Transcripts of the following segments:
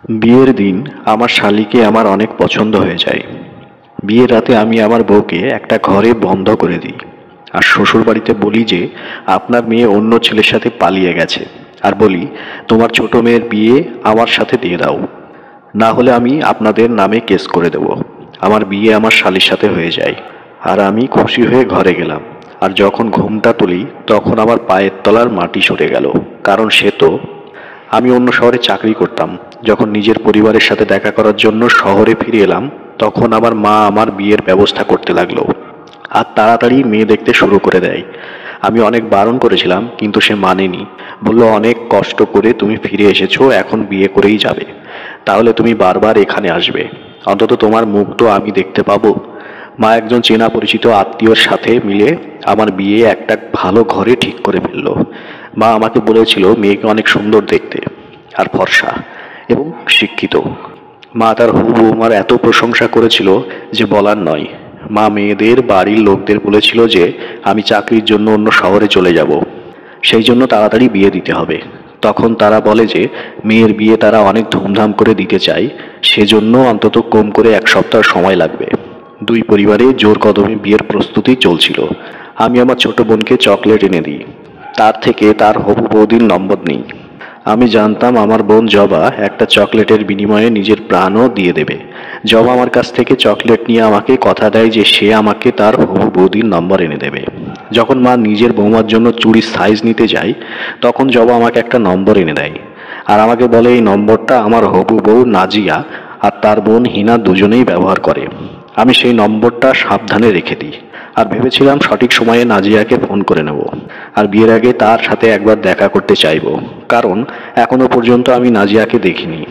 বিয়ের দিন আমার শালিকে আমার অনেক পছন্দ হয়ে যায়। বিয়ের রাতে আমি আমার বউকে একটা ঘরে বন্ধ করে দিই আর শ্বশুরবাড়িতে বলি যে আপনার মেয়ে অন্য ছেলের সাথে পালিয়ে গেছে, আর বলি তোমার ছোট মেয়ের বিয়ে আমার সাথে দিয়ে দাও, না হলে আমি আপনাদের নামে কেস করে দেব। আমার বিয়ে আমার শালির সাথে হয়ে যায় আর আমি খুশি হয়ে ঘরে গেলাম। আর যখন ঘুমটা তুলি তখন আমার পায়ের তলার মাটি সরে গেল, কারণ সে তো আমি অন্য শহরে চাকরি করতাম। যখন নিজের পরিবারের সাথে দেখা করার জন্য শহরে ফিরে এলাম, তখন আমার মা আমার বিয়ের ব্যবস্থা করতে লাগলো আর তাড়াতাড়ি মেয়ে দেখতে শুরু করে দেয়। আমি অনেক বারণ করেছিলাম, কিন্তু সে মানেনি। বলল, অনেক কষ্ট করে তুমি ফিরে এসেছো, এখন বিয়ে করেই যাবে। তাহলে তুমি বারবার এখানে আসবে, অন্তত তোমার মুখ তো আমি দেখতে পাবো। মা একজন চেনা পরিচিত আত্মীয়র সাথে মিলে আমার বিয়ে একটা ভালো ঘরে ঠিক করে ফেললো। মা আমাকে বলেছিল মেয়েকে অনেক সুন্দর দেখতে আর ফর্সা এবং শিক্ষিত। মা তার হবু বৌমার এত প্রশংসা করেছিল যে বলার নয়। মা মেয়েদের বাড়ির লোকদের বলেছিল যে আমি চাকরির জন্য অন্য শহরে চলে যাব, সেই জন্য তাড়াতাড়ি বিয়ে দিতে হবে। তখন তারা বলে যে মেয়ের বিয়ে তারা অনেক ধুমধাম করে দিতে চায়, সেজন্য অন্তত কম করে 1 সপ্তাহ সময় লাগবে। দুই পরিবারে জোর কদমে বিয়ের প্রস্তুতি চলছিল। আমি আমার ছোট বোনকে চকলেট এনে দিই, তার থেকে তার হবু বৌদির নম্বর নিই। আমি জানতাম আমার বোন জবা একটা চকলেটের বিনিময়ে নিজের প্রাণও দিয়ে দেবে। জবা আমার কাছ থেকে চকলেট নিয়ে আমাকে কথা দেয় যে সে আমাকে তার হবু বৌদির নম্বর এনে দেবে। যখন মা নিজের বৌমার জন্য চুড়ির সাইজ নিতে যায়, তখন জবা আমাকে একটা নম্বর এনে দেয় আর আমাকে বলে এই নম্বরটা আমার হবু বউ নাজিয়া আর তার বোন হিনা দুজনেই ব্যবহার করে। আমি সেই নম্বরটা সাবধানে রেখে দিই আর ভেবেছিলাম সঠিক সময়ে নাজিয়াকে ফোন করে নেব আর বিয়ের আগে তার সাথে একবার দেখা করতে চাইব, কারণ এখনো পর্যন্ত আমি নাজিয়াকে দেখিনি।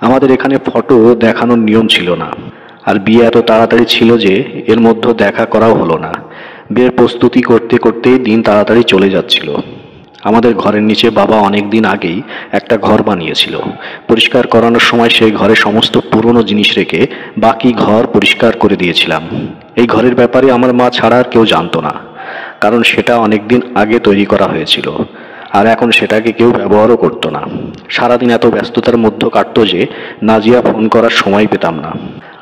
আমাদের এখানে ফটো দেখানোর নিয়ম ছিল না, আর বিয়ে এত তাড়াতাড়ি ছিল যে এর মধ্যে দেখা করাও হলো না। বিয়ের প্রস্তুতি করতে করতেই দিন তাড়াতাড়ি চলে যাচ্ছিল। আমাদের ঘরের নিচে বাবা অনেক দিন আগেই একটা ঘর বানিয়েছিল। পরিষ্কার করানোর সময় সেই ঘরে সমস্ত পুরনো জিনিস রেখে বাকি ঘর পরিষ্কার করে দিয়েছিলাম। এই ঘরের ব্যাপারে আমার মা ছাড়া আর কেউ জানতো না, কারণ সেটা অনেক দিন আগে তৈরি করা হয়েছিল আর এখন সেটাকে কেউ ব্যবহারও করতো না। সারাদিন এত ব্যস্ততার মধ্যে কাটতো যে নাজিয়া ফোন করার সময় পেতাম না।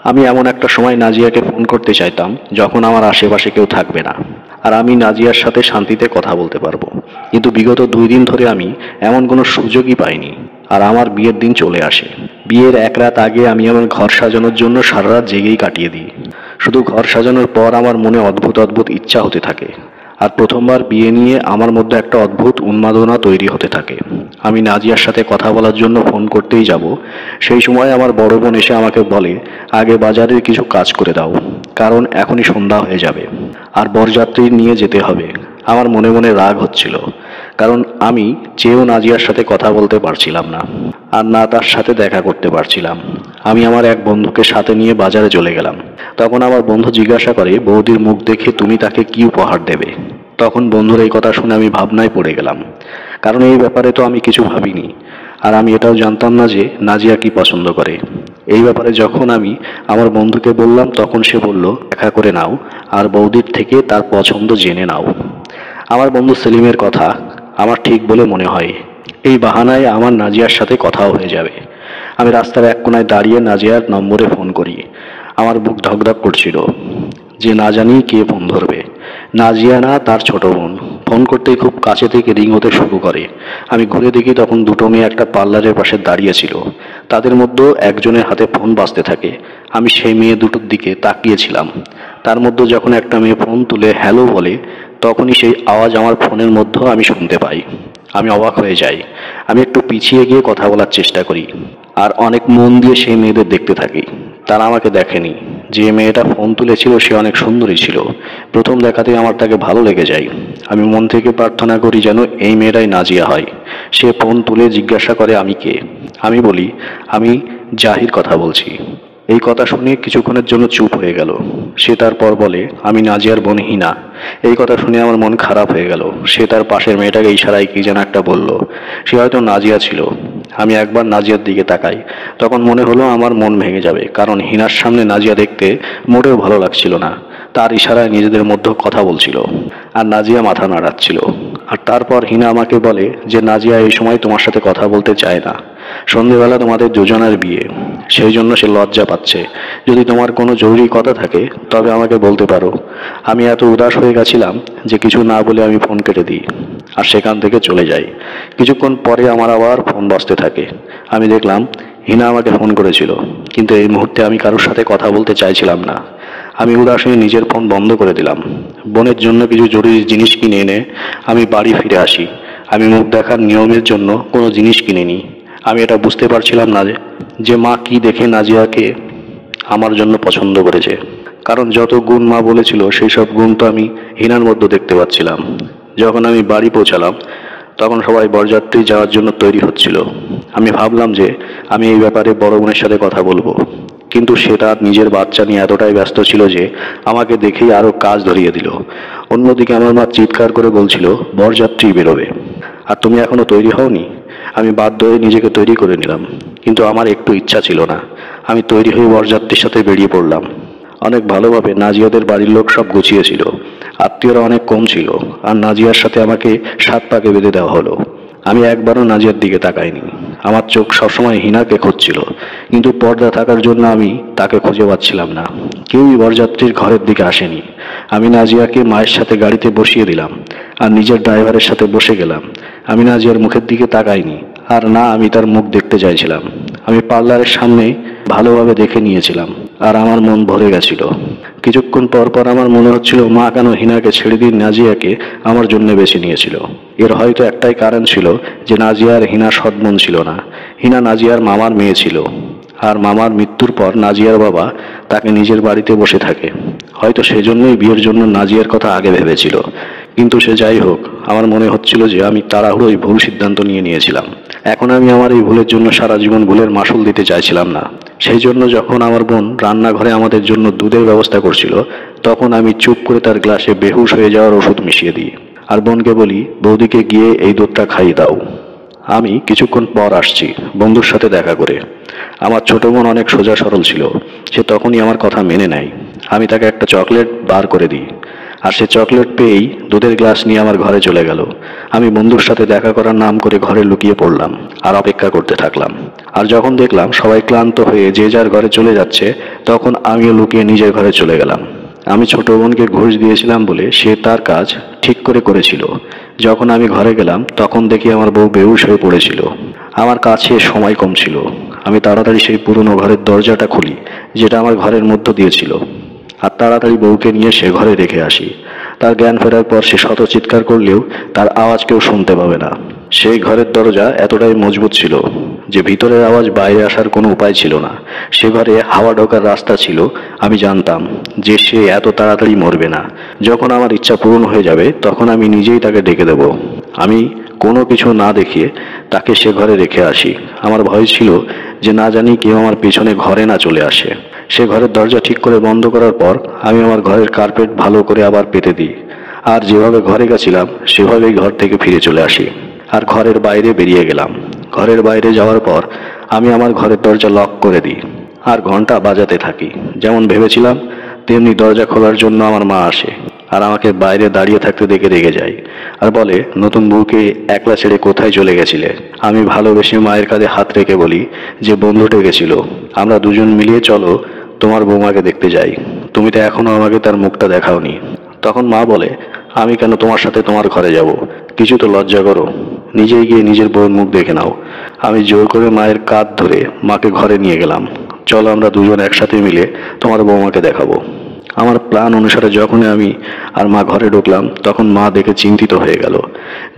আমি এমন একটা সময় নাজিয়াকে ফোন করতে চাইতাম যখন আমার আশেপাশে কেউ থাকবে না আর আমি নাজিয়ার সাথে শান্তিতে কথা বলতে পারবো। কিন্তু বিগত 2 দিন ধরে আমি এমন কোনো সুযোগই পাইনি। আর আমার বিয়ের দিন চলে আসে। বিয়ের 1 রাত আগে আমি আমার ঘর সাজানোর জন্য সারা রাত জেগেই কাটিয়ে দিই। শুধু ঘর সাজানোর পর আমার মনে অদ্ভুত অদ্ভুত ইচ্ছা হতে থাকে আর প্রথমবার বিয়ে নিয়ে আমার মধ্যে একটা অদ্ভুত উন্মাদনা তৈরি হতে থাকে। আমি নাজিয়ার সাথে কথা বলার জন্য ফোন করতেই যাব, সেই সময় আমার বড় বোন এসে আমাকে বলে আগে বাজারের কিছু কাজ করে দাও, কারণ এখনই সন্ধ্যা হয়ে যাবে আর বরযাত্রী নিয়ে যেতে হবে। আমার মনে মনে রাগ হচ্ছিল, কারণ আমি চেয়েও নাজিয়ার সাথে কথা বলতে পারছিলাম না আর না তার সাথে দেখা করতে পারছিলাম। আমি আমার এক বন্ধুকে সাথে নিয়ে বাজারে চলে গেলাম। তখন আমার বন্ধু জিজ্ঞাসা করে, বৌদির মুখ দেখে তুমি তাকে কি উপহার দেবে? তখন বন্ধুর এই কথা শুনে আমি ভাবনায় পড়ে গেলাম, কারণ এই ব্যাপারে তো আমি কিছু ভাবিনি আর আমি এটাও জানতাম না যে নাজিয়া কি পছন্দ করে। এই ব্যাপারে যখন আমি আমার বন্ধুকে বললাম, তখন সে বলল দেখা করে নাও আর বৌদির থেকে তার পছন্দ জেনে নাও। আমার বন্ধু সেলিমের কথা আমার ঠিক বলে মনে হয়। এই বাহানায় আমার নাজিয়ার সাথে কথাও হয়ে যাবে। আমি রাস্তার এক কোনায় দাঁড়িয়ে নাজিয়ার নম্বরে ফোন করি। আমার বুক ধকধক করছিল যে না জানি কে ফোন ধরবে। নাজিয়া না, তার ছোট বোন। ফোন করতেই খুব কাছে থেকে রিং হতে শুরু করে। আমি ঘুরে দেখি তখন দুটো মেয়ে একটা পার্লারের পাশে দাঁড়িয়ে ছিল। তাদের মধ্যে একজনের হাতে ফোন বাজতে থাকে। আমি সেই মেয়ে দুটোর দিকে তাকিয়েছিলাম। তার মধ্যে যখন একটা মেয়ে ফোন তুলে হ্যালো বলে, তখনই সেই আওয়াজ আমার ফোনের মধ্যেও আমি শুনতে পাই। আমি অবাক হয়ে যাই। আমি একটু পিছিয়ে গিয়ে কথা বলার চেষ্টা করি আর অনেক মন দিয়ে সেই মেয়েদের দেখতে থাকি। তারা আমাকে দেখেনি। যে মেয়েটা ফোন তুলেছিল সে অনেক সুন্দরী ছিল। প্রথম দেখাতেই আমার তাকে ভালো লেগে যায়। আমি মন থেকে প্রার্থনা করি যেন এই মেয়েটাই নাজিয়া হয়। সে ফোন তুলে জিজ্ঞাসা করে আমি কে। আমি বলি আমি জাহির কথা বলছি। এই কথা শুনে কিছুক্ষণের জন্য চুপ হয়ে গেল। সে তারপর বলে আমি নাজিয়ার বোন হিনা। এই কথা শুনে আমার মন খারাপ হয়ে গেল। সে তার পাশের মেয়েটাকে ইশারায় কি যেন একটা বলল। সে হয়তো নাজিয়া ছিল। আমি একবার নাজিয়ার দিকে তাকাই। তখন মনে হলো আমার মন ভেঙে যাবে, কারণ হিনার সামনে নাজিয়া দেখতে মোটেও ভালো লাগছিল না। তার ইশারায় নিজেদের মধ্যে কথা বলছিল আর নাজিয়া মাথা নাড়াচ্ছিল। আর তারপর হিনা আমাকে বলে যে নাজিয়া এই সময় তোমার সাথে কথা বলতে চায় না। সন্ধেবেলা তোমাদের দুজনের বিয়ে, সেই জন্য সে লজ্জা পাচ্ছে। যদি তোমার কোনো জরুরি কথা থাকে তবে আমাকে বলতে পারো। আমি এত উদাস হয়ে গেছিলাম যে কিছু না বলে আমি ফোন কেটে দিই আর সেখান থেকে চলে যাই। কিছুক্ষণ পরে আমার আবার ফোন বাজতে থাকে। আমি দেখলাম হিনা আমাকে ফোন করেছিল, কিন্তু এই মুহূর্তে আমি কারোর সাথে কথা বলতে চাইছিলাম না। আমি উদাস হয়ে নিজের ফোন বন্ধ করে দিলাম। বোনের জন্য কিছু জরুরি জিনিস কিনে এনে আমি বাড়ি ফিরে আসি। আমি মুখ দেখার নিয়মের জন্য কোনো জিনিস কিনিনি। আমি এটা বুঝতে পারছিলাম না যে মা কি দেখে নাজিয়াকে আমার জন্য পছন্দ করেছে। কারণ যত গুণ মা বলেছিল সেই সব গুণ তো আমি হিনার মধ্যে দেখতে পাচ্ছিলাম। যখন আমি বাড়ি পৌঁছালাম তখন সবাই বরযাত্রী যাওয়ার জন্য তৈরি হচ্ছিল। আমি ভাবলাম যে আমি এই ব্যাপারে বড় বোনের সাথে কথা বলবো, কিন্তু সে তার নিজের বাচ্চা নিয়ে এতটাই ব্যস্ত ছিল যে আমাকে দেখেই আরো কাজ ধরিয়ে দিল। অন্যদিকে আমার মা চিৎকার করে বলছিল বরযাত্রী বেরোবে আর তুমি এখনো তৈরি হওনি। আমি বাধ্য হয়ে নিজেকে তৈরি করে নিলাম, কিন্তু আমার একটু ইচ্ছা ছিল না। আমি তৈরি হয়ে বরযাত্রীর সাথে বেরিয়ে পড়লাম। অনেক ভালোভাবে নাজিয়াদের বাড়ির লোক সব গুছিয়েছিল, আত্মীয়রা অনেক কম ছিল, আর নাজিয়ার সাথে আমাকে 7 পাকে বেঁধে দেওয়া হলো। আমি একবারও নাজিয়ার দিকে তাকাইনি। আমার চোখ সবসময় হিনাকে খুঁজছিল, কিন্তু পর্দা থাকার জন্য আমি তাকে খুঁজে পাচ্ছিলাম না। কেউই বরযাত্রীর ঘরের দিকে আসেনি। আমি নাজিয়াকে মায়ের সাথে গাড়িতে বসিয়ে দিলাম আর নিজের ড্রাইভারের সাথে বসে গেলাম। আমি নাজিয়ার মুখের দিকে তাকাইনি, আর না আমি তার মুখ দেখতে চাইছিলাম। আমি পার্লারের সামনে ভালোভাবে দেখে নিয়েছিলাম আর আমার মন ভরে গেছিল। কিছুক্ষণ পর পর আমার মনে হচ্ছিল মা কেন হিনাকে ছেড়ে দিয়ে নাজিয়াকে আমার জন্য বেছে নিয়েছিল। এর হয়তো একটাই কারণ ছিল যে নাজিয়ার হিনা সৎমন ছিল না। হিনা নাজিয়ার মামার মেয়ে ছিল, আর মামার মৃত্যুর পর নাজিয়ার বাবা তাকে নিজের বাড়িতে বসে থাকে। হয়তো সেজন্যই বিয়ের জন্য নাজিয়ার কথা আগে ভেবেছিল। কিন্তু সে যাই হোক, আমার মনে হচ্ছিল যে আমি তাড়াহুড়োই ভুল সিদ্ধান্ত নিয়েছিলাম। এখন আমি আমার এই ভুলের জন্য সারা জীবন ভুলের মাসুল দিতে চাইছিলাম না। সেই জন্য যখন আমার বোন রান্নাঘরে আমাদের জন্য দুধের ব্যবস্থা করছিল, তখন আমি চুপ করে তার গ্লাসে বেহুশ হয়ে যাওয়ার ওষুধ মিশিয়ে দিই আর বোনকে বলি বৌদিকে গিয়ে এই দুধটা খাইয়ে দাও। আমি কিছুক্ষণ পর আসছি বন্ধুর সাথে দেখা করে। আমার ছোট বোন অনেক সোজা সরল ছিল। সে তখনই আমার কথা মেনে নেয়। আমি তাকে একটা চকলেট বার করে দিই, আর সে চকলেট পেয়েই দুধের গ্লাস নিয়ে আমার ঘরে চলে গেল। আমি বন্ধুর সাথে দেখা করার নাম করে ঘরে লুকিয়ে পড়লাম আর অপেক্ষা করতে থাকলাম। আর যখন দেখলাম সবাই ক্লান্ত হয়ে যে যার ঘরে চলে যাচ্ছে, তখন আমিও লুকিয়ে নিজের ঘরে চলে গেলাম। আমি ছোট বোনকে ঘুষ দিয়েছিলাম বলে সে তার কাজ ঠিক করেছিল। যখন আমি ঘরে গেলাম তখন দেখি আমার বউ বেহুশ হয়ে পড়েছিল। আমার কাছে সময় কম ছিল। আমি তাড়াতাড়ি সেই পুরনো ঘরের দরজাটা খুলি যেটা আমার ঘরের মধ্য দিয়ে ছিল, আর তাড়াতাড়ি বউকে নিয়ে সে ঘরে রেখে আসি। তার জ্ঞান ফেরার পর সে শত চিৎকার করলেও তার আওয়াজ কেউ শুনতে পাবে না। সেই ঘরের দরজা এতটাই মজবুত ছিল যে ভিতরের আওয়াজ বাইরে আসার কোনো উপায় ছিল না। সে ঘরে হাওয়া ঢোকার রাস্তা ছিল। আমি জানতাম যে সে এত তাড়াতাড়ি মরবে না। যখন আমার ইচ্ছা পূরণ হয়ে যাবে তখন আমি নিজেই তাকে ডেকে দেব। আমি কোনো কিছু না দেখিয়ে তাকে সে ঘরে রেখে আসি। আমার ভয় ছিল যে না জানি কেউ আমার পেছনে ঘরে না চলে আসে। সে ঘরের দরজা ঠিক করে বন্ধ করার পর আমি আমার ঘরের কার্পেট ভালো করে আবার পেতে দিই, আর যেভাবে ঘরে গেছিলাম সেভাবেই ঘর থেকে ফিরে চলে আসি আর ঘরের বাইরে বেরিয়ে গেলাম। ঘরের বাইরে যাওয়ার পর আমি আমার ঘরের দরজা লক করে দিই আর ঘন্টা বাজাতে থাকি। যেমন ভেবেছিলাম তেমনি দরজা খোলার জন্য আমার মা আসে আর আমাকে বাইরে দাঁড়িয়ে থাকতে দেখে রেগে যায় আর বলে, নতুন বউকে একলা ছেড়ে কোথায় চলে গেছিলে? আমি ভালোবেসে মায়ের কাঁধে হাত রেখে বলি যে বন্ধু ডেকেছিল, আমরা দুজন মিলিয়ে চলো তোমার বৌমাকে দেখতে যাই। তুমি তো এখনো আমাকে তার মুখটা দেখাওনি। তখন মা বলে, আমি কেন তোমার সাথে তোমার ঘরে যাব? কিছু তো লজ্জা করো, নিজেই গিয়ে নিজের বউর মুখ দেখে নাও। আমি জোর করে মায়ের কাঁধ ধরে মাকে ঘরে নিয়ে গেলাম। চলো আমরা দুজন একসাথে মিলে তোমার বৌমাকে দেখাবো। আমার প্ল্যান অনুসারে যখন আমি আর মা ঘরে ঢুকলাম তখন মা দেখে চিন্তিত হয়ে গেল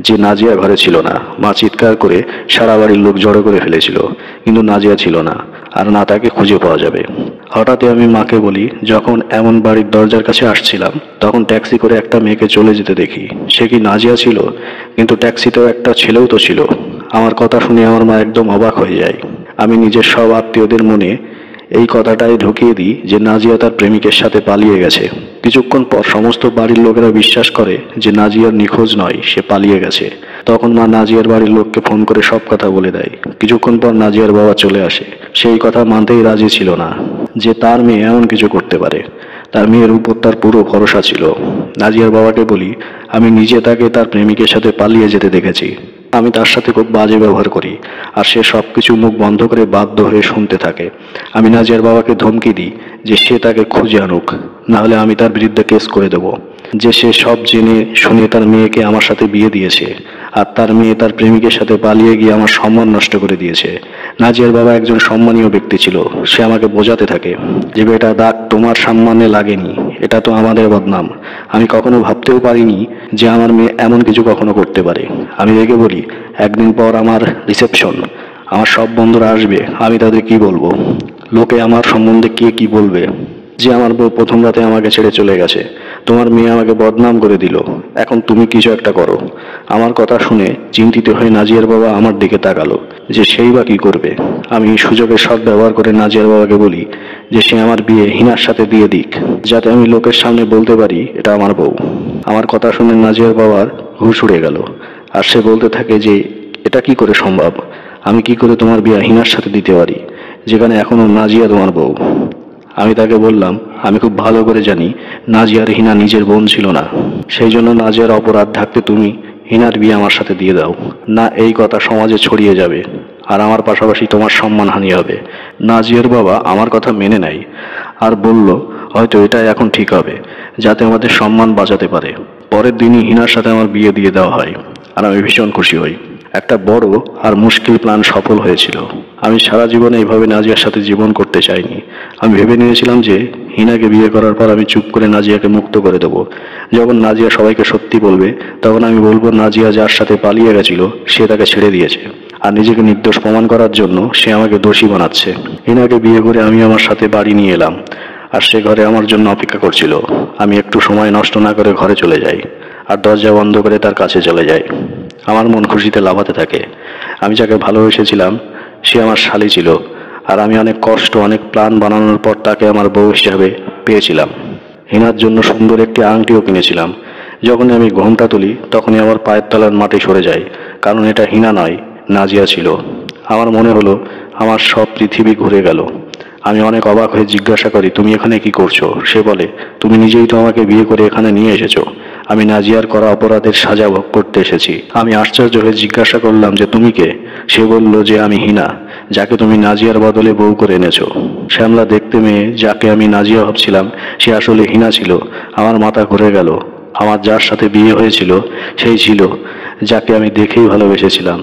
যে নাজিয়া ঘরে ছিল না। মা চিৎকার করে সারা বাড়ির লোক জড়ো করে ফেলেছিল, কিন্তু নাজিয়া ছিল না, আর না তাকে খুঁজে পাওয়া যাবে। হঠাৎই আমি মাকে বলি, যখন এমন বাড়ির দরজার কাছে আসছিলাম তখন ট্যাক্সি করে একটা মেয়েকে চলে যেতে দেখি। সে কি নাজিয়া ছিল? কিন্তু ট্যাক্সিতেও একটা ছেলেও তো ছিল। আমার কথা শুনে আমার মা একদম অবাক হয়ে যায়। আমি নিজের সব আত্মীয়দের মনে এই কথাটাই ঢুকিয়ে দিই যে নাজিয়া তার প্রেমিকের সাথে পালিয়ে গেছে। কিছুক্ষণ পর সমস্ত বাড়ির লোকেরা বিশ্বাস করে যে নাজিয়ার নিখোঁজ নয়, সে পালিয়ে গেছে। তখন মা নাজিয়ার বাড়ির লোককে ফোন করে সব কথা বলে দেয়। কিছুক্ষণ পর নাজিয়ার বাবা চলে আসে। সেই কথা মানতেই রাজি ছিল না যে তার মেয়ে এমন কিছু করতে পারে। তার মেয়ের উপর তার পুরো ভরসা ছিল। নাজিয়ার বাবাকে বলি, আমি নিজে তাকে তার প্রেমিকের সাথে পালিয়ে যেতে দেখেছি। আমি তার সাথে খুব বাজে ব্যবহার করি, আর সে সব কিছু মুখ বন্ধ করে বাধ্য হয়ে শুনতে থাকে। আমি নাজিয়ার বাবাকে ধমকি দিই যে সে তাকে খুঁজে আনুক, নাহলে আমি তার বিরুদ্ধে কেস করে দেব যে সে সব জেনে শুনে তার মেয়েকে আমার সাথে বিয়ে দিয়েছে, আর তার মেয়ে তার প্রেমিকের সাথে পালিয়ে গিয়ে আমার সম্মান নষ্ট করে দিয়েছে। নাজিয়ার বাবা একজন সম্মানীয় ব্যক্তি ছিল। সে আমাকে বোঝাতে থাকে যে বেটা দাগ তোমার সম্মানে লাগেনি, এটা তো আমাদের বদনাম। আমি কখনো ভাবতেও পারিনি যে আমার মেয়ে এমন কিছু কখনো করতে পারে। আমি রেগে বলি, একদিন পর আমার রিসেপশন, আমার সব বন্ধুরা আসবে, আমি তাদের কি বলবো? লোকে আমার সম্বন্ধে কে কি বলবে? যে আমার বউ প্রথম রাতে আমাকে ছেড়ে চলে গেছে, তোমার মেয়ে আমাকে বদনাম করে দিল, এখন তুমি কিছু একটা করো। আমার কথা শুনে চিন্তিত হয়ে নাজিয়ার বাবা আমার দিকে তাকালো যে সেই বা কি করবে। আমি সুযোগের সৎ ব্যবহার করে নাজিয়ার বাবাকে বলি যে সে আমার বিয়ে হিনার সাথে দিয়ে দিক, যাতে আমি লোকের সামনে বলতে পারি এটা আমার বউ। আমার কথা শুনে নাজিয়ার বাবার হুঁশ উড়ে গেল, আর সে বলতে থাকে যে এটা কি করে সম্ভব? আমি কি করে তোমার বিয়ে হিনার সাথে দিতে পারি, যেখানে এখনো নাজিয়া তোমার বউ? আমি তাকে বললাম, আমি খুব ভালো করে জানি নাজিয়ার হিনা নিজের বোন ছিল না, সেই জন্য নাজিয়ার অপরাধ ঢাকতে তুমি হিনার বিয়ে আমার সাথে দিয়ে দাও না, এই কথা সমাজে ছড়িয়ে যাবে আর আমার পাশাপাশি তোমার সম্মানহানি হবে। নাজিয়ার বাবা আমার কথা মেনে নেয় আর বলল হয়তো এটাই এখন ঠিক হবে, যাতে আমাদের সম্মান বাঁচাতে পারে। পরের দিনই হিনার সাথে আমার বিয়ে দিয়ে দেওয়া হয়, আর আমি ভীষণ খুশি হই। একটা বড় আর মুশকিল প্ল্যান সফল হয়েছিল। আমি সারা জীবনে এইভাবে নাজিয়ার সাথে জীবন করতে চাইনি। আমি ভেবে নিয়েছিলাম যে হিনাকে বিয়ে করার পর আমি চুপ করে নাজিয়াকে মুক্ত করে দেব। যখন নাজিয়া সবাইকে সত্যি বলবে, তখন আমি বলবো নাজিয়া যার সাথে পালিয়ে গেছিল সে তাকে ছেড়ে দিয়েছে, আর নিজেকে নির্দোষ প্রমাণ করার জন্য সে আমাকে দোষী বানাচ্ছে। হিনাকে বিয়ে করে আমি আমার সাথে বাড়ি নিয়ে এলাম, আর সে ঘরে আমার জন্য অপেক্ষা করছিল। আমি একটু সময় নষ্ট না করে ঘরে চলে যাই, আর দরজা বন্ধ করে তার কাছে চলে যাই। আমার মন খুশিতে লাফাতে থাকে। আমি যাকে ভালোবেসেছিলাম সে আমার শালী ছিল, আর আমি অনেক কষ্ট অনেক প্ল্যান বানানোর পর তাকে আমার বউ হিসাবে পেয়েছিলাম। হিনার জন্য সুন্দর একটি আংটিও কিনেছিলাম। যখনই আমি ঘোমটা তুলি তখনই আমার পায়ের তলার মাটি সরে যায়, কারণ এটা হিনা নয়, নাজিয়া ছিল। আমার মনে হলো আমার সব পৃথিবী ঘুরে গেল। আমি অনেক অবাক হয়ে জিজ্ঞাসা করি, তুমি এখানে কি করছো? সে বলে, তুমি নিজেই তো আমাকে বিয়ে করে এখানে নিয়ে এসেছো। আমি নাজিয়ার করা অপরাধের সাজা ভোগ করতে এসেছি। আমি আশ্চর্য হয়ে জিজ্ঞাসা করলাম যে তুমি কে? সে বলল যে আমি হিনা, যাকে তুমি নাজিয়ার বদলে বউ করে এনেছো। শ্যামলা দেখতে মেয়ে যাকে আমি নাজিয়া ভাবছিলাম সে আসলে হিনা ছিল। আমার মাথা ঘুরে গেল। আমার যার সাথে বিয়ে হয়েছিল সেই ছিল যাকে আমি দেখেই ভালোবেসেছিলাম।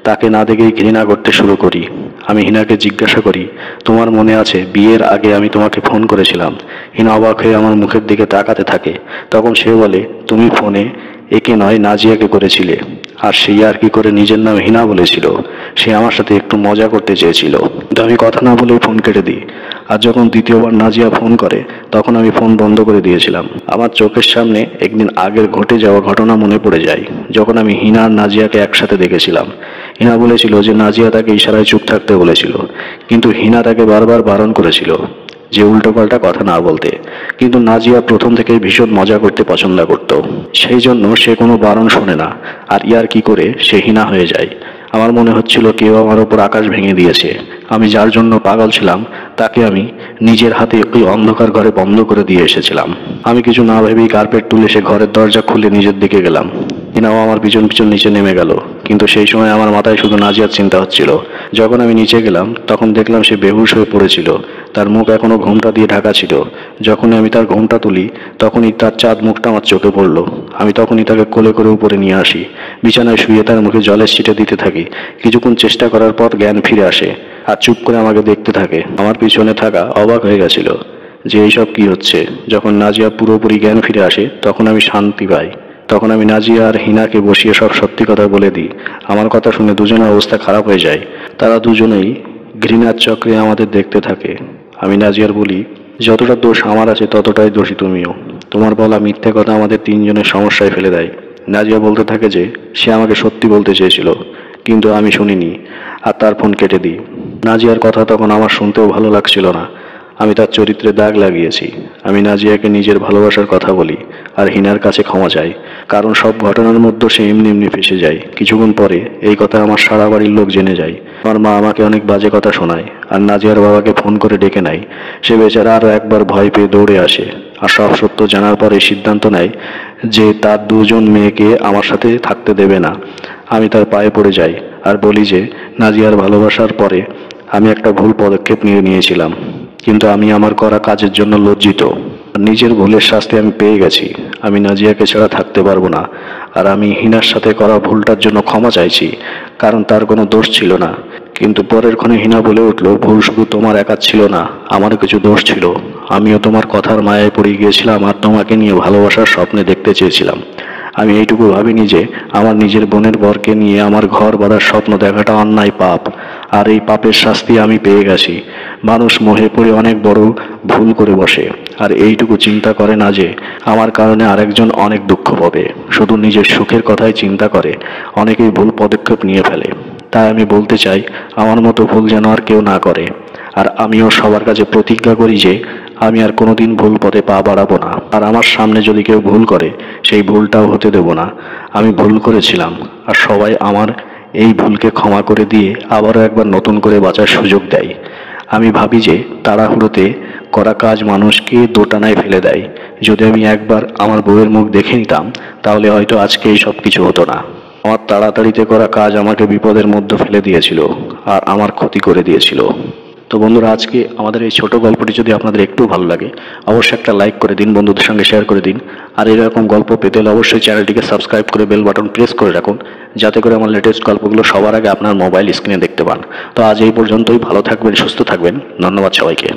তাকে না দেখেই ঘৃণা করতে শুরু করি। আমি হিনাকে জিজ্ঞাসা করি, তোমার মনে আছে বিয়ের আগে আমি তোমাকে ফোন করেছিলাম? হিনা অবাক হয়ে আমার মুখের দিকে তাকাতে থাকে। তখন সে বলে, তুমি ফোনে একে নয় নাজিয়াকে করেছিলে, আর সেই আর কি করে নিজের নাম হিনা বলেছিল। সে আমার সাথে একটু মজা করতে চেয়েছিল, কিন্তু আমি কথা না বলেই ফোন কেটে দিই। আর যখন দ্বিতীয়বার নাজিয়া ফোন করে তখন আমি ফোন বন্ধ করে দিয়েছিলাম। আমার চোখের সামনে একদিন আগের ঘটে যাওয়া ঘটনা মনে পড়ে যায়, যখন আমি হিনা আর নাজিয়াকে একসাথে দেখেছিলাম। হিনা বলেছিল যে নাজিয়া তাকে ইশারায় চুপ থাকতে বলেছিল, কিন্তু হিনা তাকে বারবার বারণ করেছিল যে উল্টোপাল্টা কথা না বলতে। কিন্তু নাজিয়া প্রথম থেকেই ভীষণ মজা করতে পছন্দ করত, সেই জন্য সে কোনো বারণ শোনে না, আর ইয়ার কি করে সে হিনা হয়ে যায়। আমার মনে হচ্ছিল কেউ আমার ওপর আকাশ ভেঙে দিয়েছে। আমি যার জন্য পাগল ছিলাম তাকে আমি নিজের হাতে ওই অন্ধকার ঘরে বন্ধ করে দিয়ে এসেছিলাম। আমি কিছু না ভেবেই কার্পেট তুলে সে ঘরের দরজা খুলে নিজের দিকে গেলাম। হিনাও আমার পিছন পিছন নিচে নেমে গেল, কিন্তু সেই সময় আমার মাথায় শুধু নাজিয়ার চিন্তা হচ্ছিল। যখন আমি নিচে গেলাম তখন দেখলাম সে বেহুশ হয়ে পড়েছিল, তার মুখ এখনো ঘোমটা দিয়ে ঢাকা ছিল। যখনই আমি তার ঘোমটা তুলি তখনই তার চাঁদ মুখটা আমার চোখে পড়লো। আমি তখনই তাকে কোলে করে উপরে নিয়ে আসি, বিছানায় শুয়ে তার মুখে জলের ছিটে দিতে থাকি। কিছুক্ষণ চেষ্টা করার পর জ্ঞান ফিরে আসে, আর চুপ করে আমাকে দেখতে থাকে। আমার পিছনে থাকা অবাক হয়ে গেছিল যে এইসব কি হচ্ছে। যখন নাজিয়া পুরোপুরি জ্ঞান ফিরে আসে তখন আমি শান্তি পাই। তখন আমি নাজিয়া আর হিনাকে বসিয়ে সব সত্যি কথা বলে দিই। আমার কথা শুনে দুজনের অবস্থা খারাপ হয়ে যায়। তারা দুজনেই ঘৃণার চক্রে আমাদের দেখতে থাকে। আমি নাজিয়ার বলি, যতটা দোষ আমার আছে ততটাই দোষী তুমিও। তোমার বলা মিথ্যে কথা আমাদের তিনজনের সমস্যায় ফেলে দেয়। নাজিয়া বলতে থাকে যে সে আমাকে সত্যি বলতে চেয়েছিল, কিন্তু আমি শুনিনি, আর তার ফোন কেটে দিই। নাজিয়ার কথা তখন আমার শুনতেও ভালো লাগছিল না। আমি তার চরিত্রে দাগ লাগিয়েছি। আমি নাজিয়াকে নিজের ভালোবাসার কথা বলি আর হিনার কাছে ক্ষমা চাই, কারণ সব ঘটনার মধ্যে সে এমনি এমনি ফেসে যায়। কিছুক্ষণ পরে এই কথা আমার সারা বাড়ির লোক জেনে যায়। আমার মা আমাকে অনেক বাজে কথা শোনায় আর নাজিয়ার বাবাকে ফোন করে ডেকে নেয়। সে বেচারা আরও একবার ভয় পেয়ে দৌড়ে আসে আর সব সত্য জানার পরে সিদ্ধান্ত নেয় যে তার দুজন মেয়েকে আমার সাথে থাকতে দেবে না। আমি তার পায়ে পড়ে যাই আর বলি যে নাজিয়ার ভালোবাসার পরে আমি একটা ভুল পদক্ষেপ নিয়েছিলাম, কিন্তু আমি আমার করা কাজের জন্য লজ্জিত। নিজের ভুলের শাস্তি আমি পেয়ে গেছি। আমি নাজিয়াকে ছাড়া থাকতে পারবো না। আর আমি হিনার সাথে করা ভুলটার জন্য ক্ষমা চাইছি, কারণ তার কোনো দোষ ছিল না। কিন্তু পরের ক্ষণে হিনা বলে উঠল, ভুল শুধু তোমার একার ছিল না, আমারও কিছু দোষ ছিল। আমিও তোমার কথার মায়ায় পড়ে গিয়েছিলাম আর তোমাকে নিয়ে ভালোবাসার স্বপ্নে দেখতে চেয়েছিলাম। আমি এইটুকু ভাবিনি যে আমার নিজের বোনের বরকে নিয়ে আমার ঘর বাঁধার স্বপ্ন দেখাটা অন্যায় পাপ, আর এই পাপের শাস্তি আমি পেয়ে গেছি। মানুষ মোহে পড়ে অনেক বড় ভুল করে বসে আর এইটুকু চিন্তা করে না যে আমার কারণে আরেকজন অনেক দুঃখ পাবে। শুধু নিজের সুখের কথাই চিন্তা করে অনেকেই ভুল পদক্ষেপ নিয়ে ফেলে। তাই আমি বলতে চাই, আমার মতো ভুল যেন আর কেউ না করে। আর আমিও সবার কাছে প্রতিজ্ঞা করি যে আমি আর কোনোদিন ভুল পথে পা বাড়াবো না। আর আমার সামনে যদি কেউ ভুল করে সেই ভুলটাও হতে দেব না। আমি ভুল করেছিলাম আর সবাই আমার এই ভুলকে ক্ষমা করে দিয়ে আবারও একবার নতুন করে বাঁচার সুযোগ দেয়। আমি ভাবি যে তাড়াহুড়োতে করা কাজ মানুষকে দোটানায় ফেলে দেয়। যদি আমি একবার আমার বউয়ের মুখ দেখে নিতাম তাহলে হয়তো আজকে এই সব কিছু হতো না। আমার তাড়াতাড়িতে করা কাজ আমাকে বিপদের মধ্যে ফেলে দিয়েছিল আর আমার ক্ষতি করে দিয়েছিল। তো বন্ধুরা, আজকে আমাদের এই ছোট গল্পটি যদি আপনাদের একটু ভালো লাগে অবশ্যই একটা লাইক করে দিন, বন্ধুদের সঙ্গে শেয়ার করে দিন। আর এরকম গল্প পেতে হলে অবশ্যই চ্যানেলটিকে সাবস্ক্রাইব করে বেল বাটন প্রেস করে রাখুন, যাতে করে আমার লেটেস্ট গল্পগুলো সবার আগে আপনার মোবাইল স্ক্রিনে দেখতে পান। তো আজ এই পর্যন্তই। ভালো থাকবেন, সুস্থ থাকবেন। ধন্যবাদ সবাইকে।